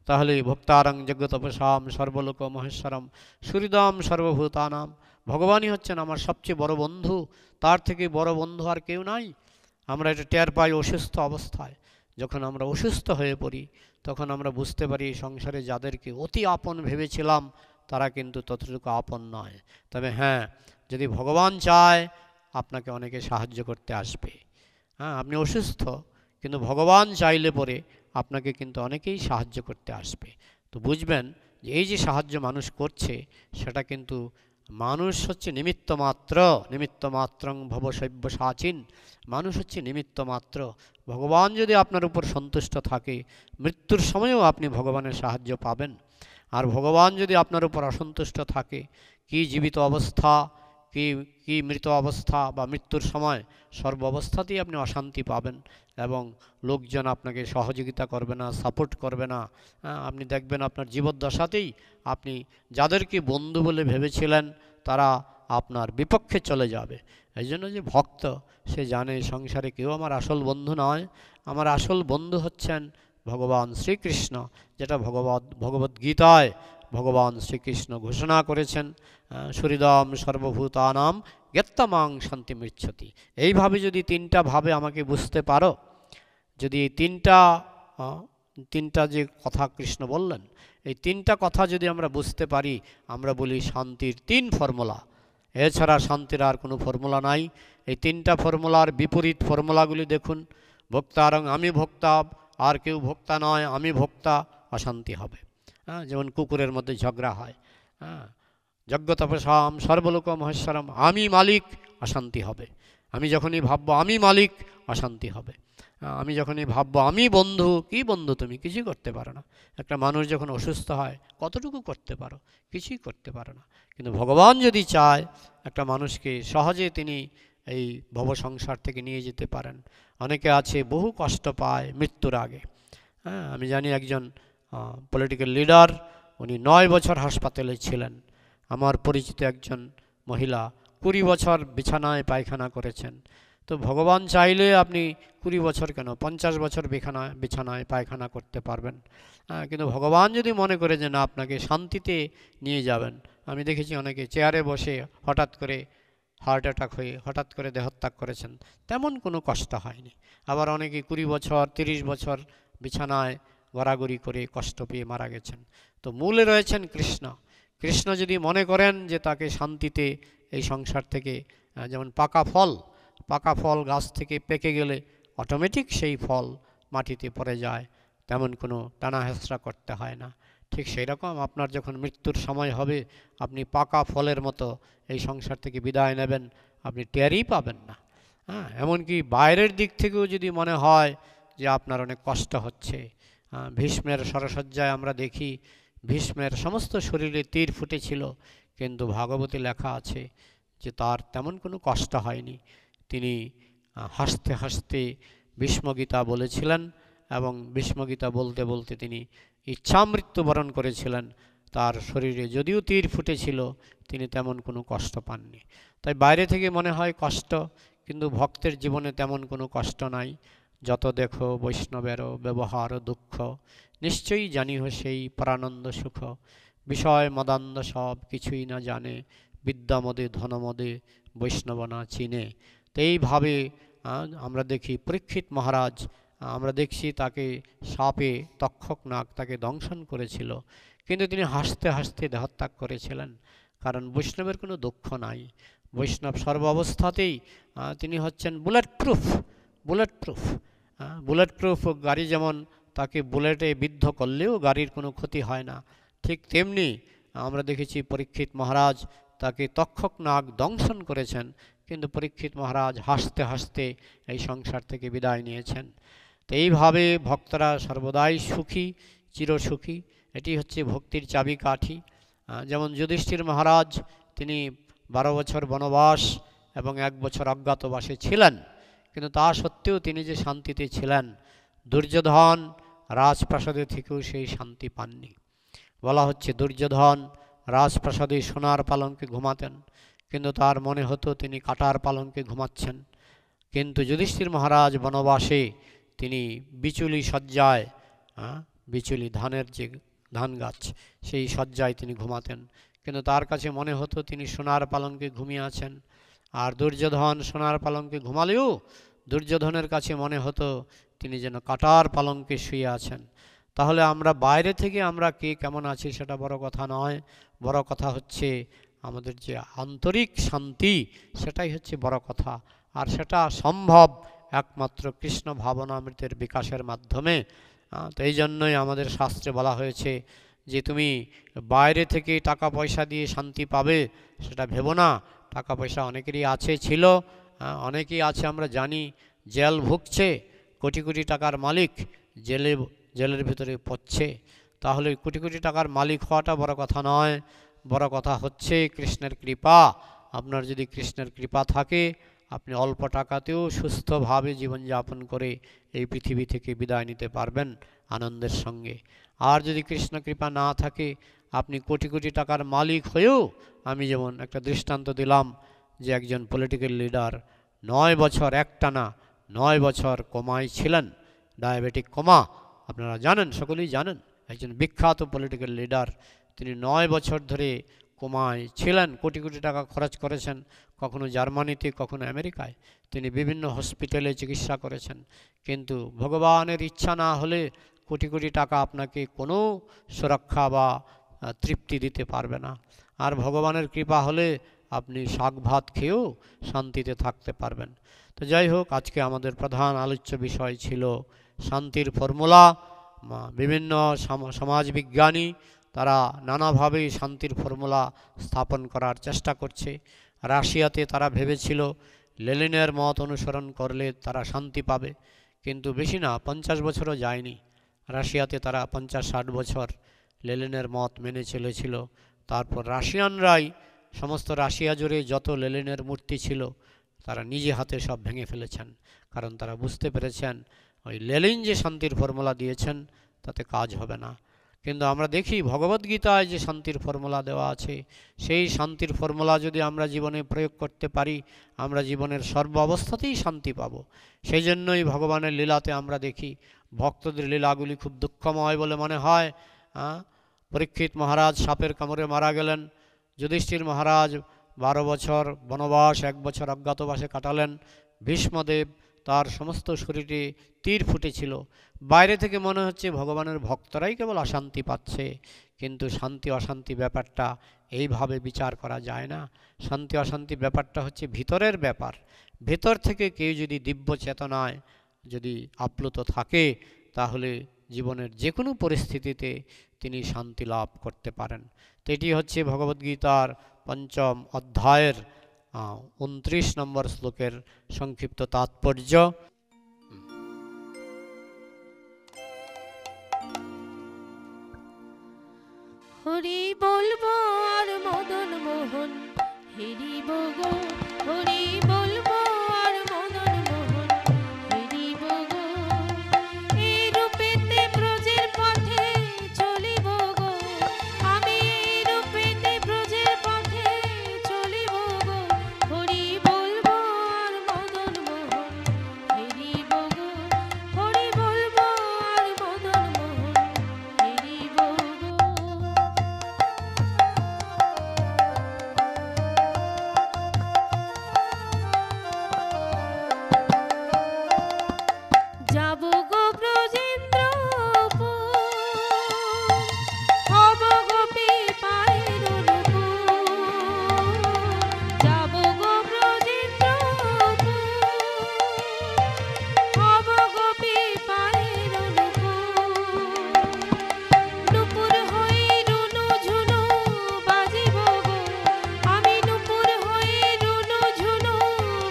তাহলে ভক্তারং জগতপসাম সর্বলোক মহেশ্বরম সুহৃদম সর্বভূতানাম, ভগবানই হচ্ছেন আমার সবচেয়ে বড় বন্ধু, তার থেকে বড় বন্ধু আর কেউ নাই। আমরা এটা টের পাই অসুস্থ অবস্থায়। যখন আমরা অসুস্থ হয়ে পড়ি, তখন আমরা বুঝতে পারি সংসারে যাদেরকে অতি আপন ভেবেছিলাম, তারা কিন্তু ততটুকু আপন নয়। তবে হ্যাঁ, যদি ভগবান চায়, আপনাকে অনেকে সাহায্য করতে আসবে। আপনি অসুস্থ, কিন্তু ভগবান চাইলে পরে আপনাকে কিন্তু অনেকেই সাহায্য করতে আসবে। তো বুঝবেন যে এই যে সাহায্য মানুষ করছে, সেটা কিন্তু মানুষ হচ্ছে নিমিত্ত মাত্রং ভবশৈব্য সাচিন, মানুষ হচ্ছে নিমিত্ত মাত্র। ভগবান যদি আপনার উপর সন্তুষ্ট থাকে, মৃত্যুর সময়ও আপনি ভগবানের সাহায্য পাবেন। আর ভগবান যদি আপনার উপর অসন্তুষ্ট থাকে, কি জীবিত অবস্থা, কি কি মৃত অবস্থা বা মৃত্যুর সময় সর্ব অবস্থাতেই আপনি অশান্তি পাবেন এবং লোকজন আপনাকে সহযোগিতা করবে না, সাপোর্ট করবে না। আপনি দেখবেন আপনার জীবদ্দশাতেই আপনি যাদেরকে বন্ধু বলে ভেবেছিলেন তারা আপনার বিপক্ষে চলে যাবে। এই জন্য যে ভক্ত সে জানে সংসারে কেউ আমার আসল বন্ধু নয়, আমার আসল বন্ধু হচ্ছেন ভগবান শ্রীকৃষ্ণ, যেটা ভগবদ্গীতায় ভগবান শ্রীকৃষ্ণ ঘোষণা করেছেন, সুহৃদম সর্বভূতানাম জ্ঞাত্বামাং শান্তিমৃচ্ছতি। এইভাবে যদি তিনটা ভাবে আমাকে বুঝতে পারো, যদি এই তিনটা যে কথা কৃষ্ণ বললেন, এই তিনটা কথা যদি আমরা বুঝতে পারি, আমরা বলি শান্তির তিন ফর্মুলা। এছাড়া শান্তির আর কোনো ফর্মুলা নাই। এই তিনটা ফর্মুলার বিপরীত ফর্মুলাগুলি দেখুন। ভোক্তারং আমি ভোক্তা, আর কেউ ভোক্তা নয়, আমি ভোক্তা, অশান্তি হবে। যেমন কুকুরের মধ্যে ঝগড়া হয়। যজ্ঞ তপসাম সর্বলোক মহেশ্বরম, আমি মালিক, অশান্তি হবে। আমি যখনই ভাববো আমি মালিক, অশান্তি হবে। আমি যখনই ভাববো আমি বন্ধু, কি বন্ধু তুমি? কিছুই করতে পারো না। একটা মানুষ যখন অসুস্থ হয় কতটুকু করতে পারো? কিছুই করতে পারো না। কিন্তু ভগবান যদি চায় একটা মানুষকে সহজে তিনি এই ভব সংসার থেকে নিয়ে যেতে পারেন। অনেকে আছে বহু কষ্ট পায় মৃত্যুর আগে। আমি জানি একজন পলিটিক্যাল লিডার, উনি 9 বছর হাসপাতালে ছিলেন। আমার পরিচিত একজন মহিলা 20 বছর বিছানায় পায়খানা করেছেন। তো ভগবান চাইলে আপনি 20 বছর কেন 50 বছর বিছানায় পায়খানা করতে পারবেন। কিন্তু ভগবান যদি মনে করে যে না আপনাকে শান্তিতে নিয়ে যাবেন। আমি দেখেছি অনেকে চেয়ারে বসে হঠাৎ করে হার্ট অ্যাটাক হয়ে হঠাৎ করে দেহত্যাগ করেছেন, তেমন কোনো কষ্ট হয়নি। আবার অনেকে 20 বছর 30 বছর বিছানায় গড়াগড়ি করে কষ্ট পেয়ে মারা গেছেন। তো মূলে রয়েছেন কৃষ্ণ। কৃষ্ণ যদি মনে করেন যে তাকে শান্তিতে এই সংসার থেকে, যেমন পাকা ফল গাছ থেকে পেকে গেলে অটোমেটিক সেই ফল মাটিতে পড়ে যায়, তেমন কোনো টানা হেঁচড়া করতে হয় না। ঠিক সেই রকম আপনার যখন মৃত্যুর সময় হবে, আপনি পাকা ফলের মতো এই সংসার থেকে বিদায় নেবেন, আপনি টেরই পাবেন না। এমনকি বাইরের দিক থেকেও যদি মনে হয় যে আপনার অনেক কষ্ট হচ্ছে, ভীষ্মের শরশয্যায় আমরা দেখি ভীষ্মের সমস্ত শরীরে তীর ফুটেছিল, কিন্তু ভাগবতে লেখা আছে যে তার তেমন কোনো কষ্ট হয়নি। তিনি হাসতে হাসতে ভীষ্মগীতা বলেছিলেন এবং ভীষ্মগীতা বলতে বলতে তিনি ইচ্ছামৃত্যুবরণ করেছিলেন। তার শরীরে যদিও তীর ফুটেছিল, তিনি তেমন কোনো কষ্ট পাননি। তাই বাইরে থেকে মনে হয় কষ্ট, কিন্তু ভক্তের জীবনে তেমন কোনো কষ্ট নাই। যত দেখো বৈষ্ণবেরও ব্যবহার দুঃখ, নিশ্চয়ই জানিহ সেই পরানন্দ সুখ। বিষয় মদান্দ সব কিছুই না জানে, বিদ্যামদে ধনমদে বৈষ্ণব না চিনে। তো এইভাবে আমরা দেখি পরীক্ষিত মহারাজ, আমরা দেখছি তাকে সাপে তক্ষক নাগ তাকে দংশন করেছিল, কিন্তু তিনি হাসতে হাসতে দেহত্যাগ করেছিলেন, কারণ বৈষ্ণবের কোনো দুঃখ নাই। বৈষ্ণব সর্ব অবস্থাতেই তিনি হচ্ছেন বুলেট প্রুফ গাড়ি। যেমন তাকে বুলেটে বিদ্ধ করলেও গাড়ির কোনো ক্ষতি হয় না, ঠিক তেমনি আমরা দেখেছি পরীক্ষিত মহারাজ তাকে তক্ষক নাগ দংশন করেছেন, কিন্তু পরীক্ষিত মহারাজ হাসতে হাসতে এই সংসার থেকে বিদায় নিয়েছেন। তো এইভাবে ভক্তরা সর্বদাই সুখী, চিরসুখী। এটি হচ্ছে ভক্তির চাবিকাঠি। যেমন যুধিষ্ঠির মহারাজ, তিনি 12 বছর বনবাস এবং 1 বছর অজ্ঞাতবাসে ছিলেন, কিন্তু তা সত্ত্বেও তিনি যে শান্তিতে ছিলেন, দুর্যোধন রাজপ্রাসাদে থেকেও সেই শান্তি পাননি। বলা হচ্ছে দুর্যোধন রাজপ্রাসাদে সোনার পালঙ্কে ঘুমাতেন, কিন্তু তার মনে হতো তিনি কাটার পালঙ্কে ঘুমাচ্ছেন। কিন্তু যুধিষ্ঠির মহারাজ বনবাসে তিনি বিচুলি শয্যায়, বিচুলি ধানের যে ধান গাছ, সেই শয্যায় তিনি ঘুমাতেন, কিন্তু তার কাছে মনে হতো তিনি সোনার পালঙ্কে ঘুমিয়ে আছেন। আর দুর্যোধন সোনার পালঙ্কে ঘুমালেও দুর্যোধনের কাছে মনে হতো তিনি যেন কাটার পালঙ্কে শুয়ে আছেন। তাহলে আমরা বাইরে থেকে আমরা কে কেমন আছি সেটা বড় কথা নয়, বড় কথা হচ্ছে আমাদের যে আন্তরিক শান্তি, সেটাই হচ্ছে বড় কথা। আর সেটা সম্ভব একমাত্র কৃষ্ণ ভাবনামৃতের বিকাশের মাধ্যমে। তো এই জন্যই আমাদের শাস্ত্রে বলা হয়েছে যে তুমি বাইরে থেকে টাকা পয়সা দিয়ে শান্তি পাবে সেটা ভেবো না। টাকা পয়সা অনেকেরই আছে, ছিল, অনেকেই আছে আমরা জানি, জেল ভুগছে, কোটি কোটি টাকার মালিক জেলের ভিতরে পড়ছে। তাহলে কোটি কোটি টাকার মালিক হওয়াটা বড় কথা নয়, বড় কথা হচ্ছে কৃষ্ণের কৃপা। আপনার যদি কৃষ্ণের কৃপা থাকে আপনি অল্প টাকাতেও সুস্থভাবে জীবনযাপন করে এই পৃথিবী থেকে বিদায় নিতে পারবেন আনন্দের সঙ্গে। আর যদি কৃষ্ণ কৃপা না থাকে আপনি কোটি কোটি টাকার মালিক হয়েও, আমি যেমন একটা দৃষ্টান্ত দিলাম যে একজন পলিটিক্যাল লিডার 9 বছর একটানা 9 বছর কোমায় ছিলেন, ডায়াবেটিক কোমা, আপনারা জানেন, সকলেই জানেন, একজন বিখ্যাত পলিটিক্যাল লিডার, তিনি 9 বছর ধরে কোমায় ছিলেন, কোটি কোটি টাকা খরচ করেছেন, কখনো জার্মানিতে কখনো আমেরিকায়, তিনি বিভিন্ন হসপিটালে চিকিৎসা করেছেন, কিন্তু ভগবানের ইচ্ছা না হলে কোটি কোটি টাকা আপনাকে কোনো সুরক্ষা বা তৃপ্তি দিতে পারবে না। আর ভগবানের কৃপা হলে আপনি শাক ভাত খেয়েও শান্তিতে থাকতে পারবেন। তো যাই হোক, আজকে আমাদের প্রধান আলোচ্য বিষয় ছিল শান্তির ফর্মুলা। বিভিন্ন সমাজবিজ্ঞানী তারা নানাভাবে শান্তির ফর্মুলা স্থাপন করার চেষ্টা করছে। রাশিয়াতে তারা ভেবেছিল লেনিনের মত অনুসরণ করলে তারা শান্তি পাবে, কিন্তু বেশি না 50 বছরও যায়নি। রাশিয়াতে তারা 50-60 বছর লেনিনের মত মেনে চলেছিল। তারপর রাশিয়ানরাই সমস্ত রাশিয়া জুড়ে যত লেনিনের মূর্তি ছিল তারা নিজে হাতে সব ভেঙে ফেলেছেন, কারণ তারা বুঝতে পেরেছেন ওই লেনিন যে শান্তির ফর্মুলা দিয়েছেন তাতে কাজ হবে না। কিন্তু আমরা দেখি ভগবদ্গীতায় যে শান্তির ফর্মুলা দেওয়া আছে, সেই শান্তির ফর্মুলা যদি আমরা জীবনে প্রয়োগ করতে পারি আমরা জীবনের সর্ব অবস্থাতেই শান্তি পাব। সেই জন্যই ভগবানের লীলাতে আমরা দেখি ভক্তদের লীলাগুলি খুব দুঃখময় বলে মনে হয়। পরীক্ষিত মহারাজ সাপের কামড়ে মারা গেলেন, যুধিষ্ঠির মহারাজ 12 বছর বনবাস, 1 বছর অজ্ঞাতবাসে কাটালেন, ভীষ্মদেব তার সমস্ত শরীরে তীর ফুটেছিল। বাইরে থেকে মনে হচ্ছে ভগবানের ভক্তরাই কেবল অশান্তি পাচ্ছে, কিন্তু শান্তি অশান্তি ব্যাপারটা এইভাবে বিচার করা যায় না। শান্তি অশান্তি ব্যাপারটা হচ্ছে ভিতরের ব্যাপার। ভেতর থেকে কেউ যদি দিব্য চেতনায় যদি আপ্লুত থাকে তাহলে জীবনের যে কোনো পরিস্থিতিতে তিনি শান্তি লাভ করতে পারেন। তো এটি হচ্ছে ভগবদ্গীতার 5ম অধ্যায়ের 29 নম্বর শ্লোকের সংক্ষিপ্ত তাৎপর্য। হরি বলবো আর মদন মোহন হেরিব গো, হরি বলবো আর মদন মোহন হেরিব গো, এই রূপেতে ব্রজের পথে চলিব গো, আমি এই রূপেতে ব্রজের পথে চলিব গো, হরি বলবো আর মদন মোহন হেরিব গো, হরি বলবো আর মদন মোহন হেরিব গো। যাব গো ব্রজেন্দ্রপুর, হব গোপী পায়ের অনুকূল, যাব গো ব্রজেন্দ্রপুর, হব গোপী পায়ের অনুকূল, নূপুর হয়ে রুনু ঝুনু বাজিব গো, আমি নূপুর হয়ে রুনু ঝুনু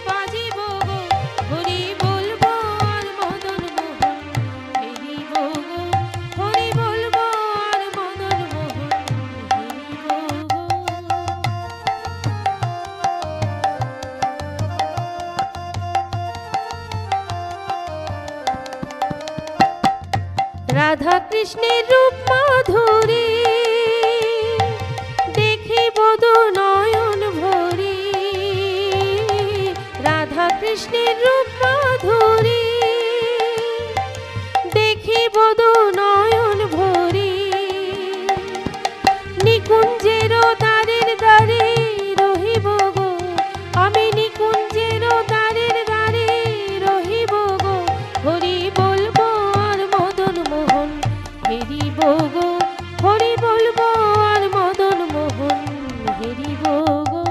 বাজিব গো, হরি বলবো আর মদন মোহন হেরিব গো, হরি বলবো আর মদন মোহন হেরিব গো। রাধা কৃষ্ণের রূপ মাধুরী দেখিব দু নয়ন ভরি, রাধা কৃষ্ণের রূপ মাধুরী দেখিব দু নয়ন ভরি, নিকুঞ্জের দ্বারের দ্বারে রহিব গো, আমি নিকুঞ্জের দ্বারের দ্বারে রহিব গো, হরি বলবো আর মদন মোহন হেরিব গো, হরি বলবো আর মদন মোহন হেরিব গো।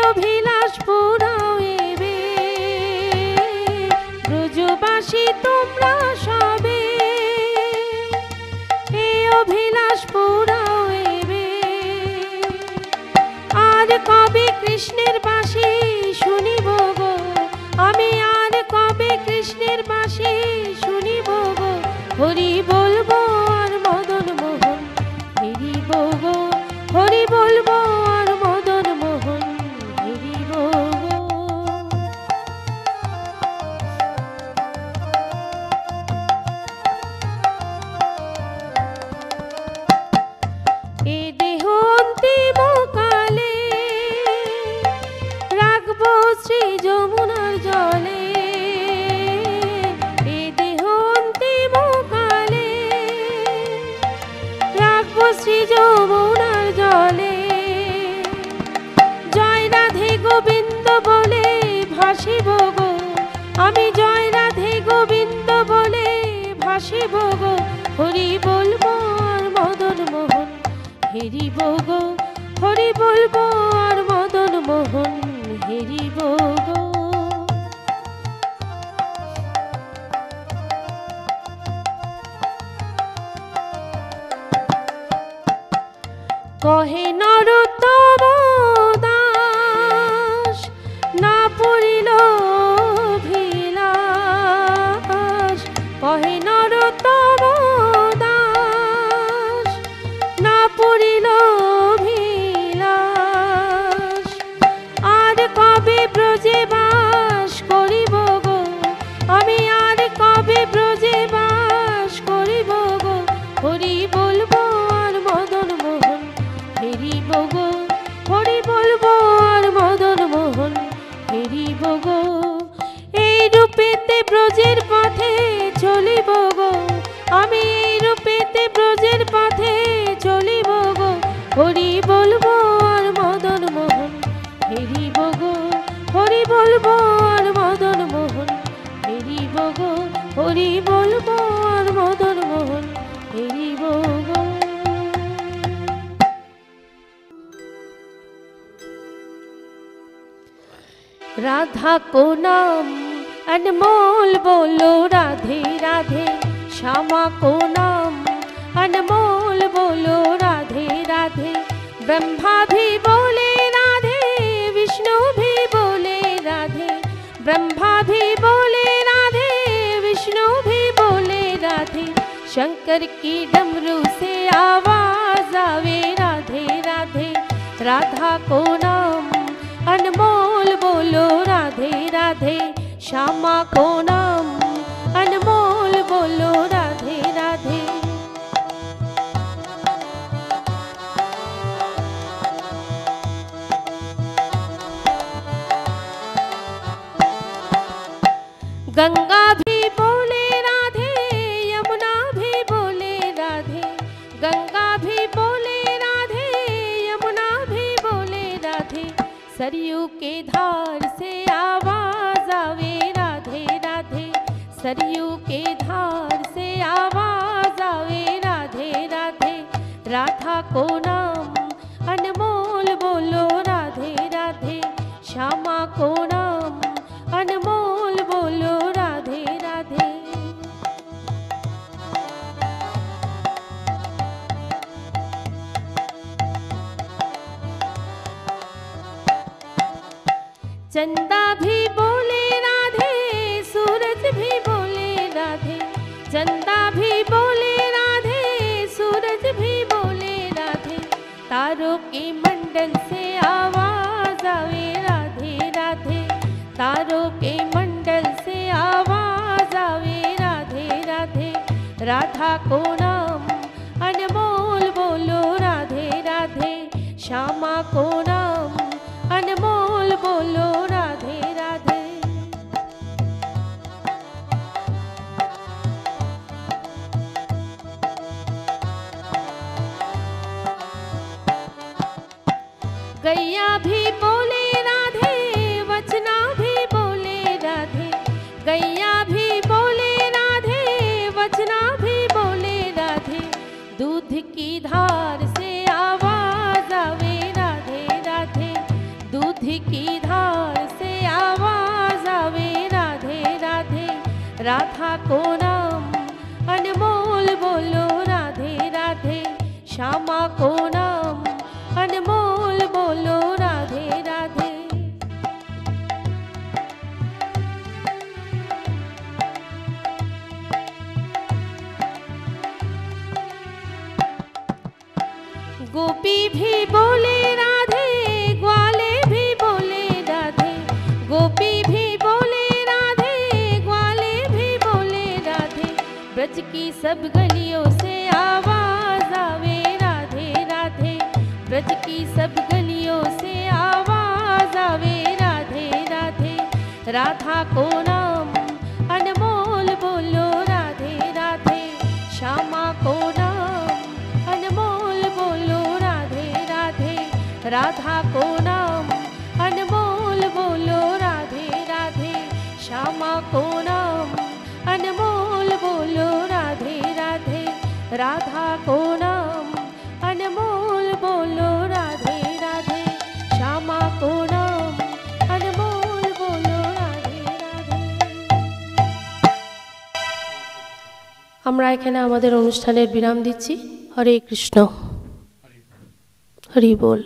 অভিলাষ পুরাও এবে, ব্রজবাসী তোমরা সবে, এই অভিলাষ পুরাও এবে। আর কবে কৃষ্ণের বাঁশি শুনিব গো, আমি আর কবে কৃষ্ণের বাঁশি শুনিব গো, হরি বলবো আর মদন মোহন হেরিব গো, হরি বলবো আর মদন মোহন হেরিব গো। এ দেহ অন্তিম কালে রাখবো শ্রী যমুনার জলে, এ দেহ অন্তিম কালে রাখবো শ্রী যমুনার জলে। জয় রাধে গোবিন্দ বলে ভাসিব গো, আমি জয় রাধে গোবিন্দ বলে ভাসিব গো, হরি বলবো আর মদন মোহন হেরিব গো, হরি বলবো আর মদন মোহন হেরিব গো। কহে নরোত্তম দাস না পুরিল অভিলাষ, কহে নরোত্তম দাস না পুরিল অভিলাষ। আর কবে ব্রজে বাস করিব গো, আমি আর কবে ব্রজে বাস করিব গো, হরি বলবো আর মদন মোহন হেরিব গো, হরি বলবো আর মদন মোহন হেরিব গো। এই রূপেতে ব্রজের পথে চলিব গো, আমি এই রূপেতে ব্রজের পথে চলিব গো, হরি বলবো আর মদন মোহন হেরিব গো, হরি বলবো আর মদন মোহন হেরিব গো, হরি বলবো আর মদন মোহন হেরিব গো। राधा को नाम अनमोल बोलो राधे राधे, श्यामा को नाम अनमोल बोलो राधे राधे। ब्रह्मा भी बोले राधे, विष्णु भी बोले राधे, ब्रह्मा भी बोले राधे, विष्णु भी बोले राधे। शंकर की डमरू से आवाज आवे राधे राधे। राधा को नाम अनमोल बोलो राधे राधे, श्यामा को नाम अनमोल बोलो राधे राधे। गंगा भी बोले राधे, यमुना भी बोले राधे, गंगा भी बोले राधे, यमुना भी बोले राधे। सरयू के धार से आवाज आवे राधे राधे, सरयू के धार से आवाज आवे राधे राधे। राधा को नाम अनमोल बोलो राधे राधे, श्यामा को नाम अनमोल बोलो राधे राधे। चंदा भी बोले राधे, सूरज भी बोले राधे, चंदा भी बोले राधे, सूरज भी बोले राधे। तारों के मंडल से आवाज आवे राधे राधे, तारों के मंडल से आवाज आवे राधे राधे। राधा को नाम अनमोल बोलो राधे राधे, श्यामा को नाम अनमोल बोलो राधे राधे। गैया भी बोले राधे, वचना भी बोले राधे, गैया भी बोले राधे, वचना भी बोले राधे। दूध की धार से आवाज आवे राधे राधे, दूध की धार से आवाज आवे राधे राधे, राधा को नाम अनमोल बोलो राधे राधे, श्यामा को नाम अनमोल बोलो राधे राधे। गोपी भी बोले राधे, ग्वाले भी बोले राधे, गोपी भी बोले राधे, ग्वाले भी बोले राधे, ब्रज की सब गलियों से आवाज आवे राधे राधे, ब्रज की सब गलियों से आवाज आवे राधे राधे, राधा को नाम अनमोल बोलो राधे राधे, श्यामा को नाम अनमोल बोलो राधे राधे, राधा को नाम अनमोल बोलो राधे राधे, श्यामा को नाम अनमोल बोलो राधे राधे, राधा को नाम अनमोल बोलो राधे राधे, श्यामा को नाम अनमोल बोलो राधे राधे। আমরা এখানে আমাদের অনুষ্ঠানের বিরাম দিচ্ছি। হরে কৃষ্ণ, হরি বল।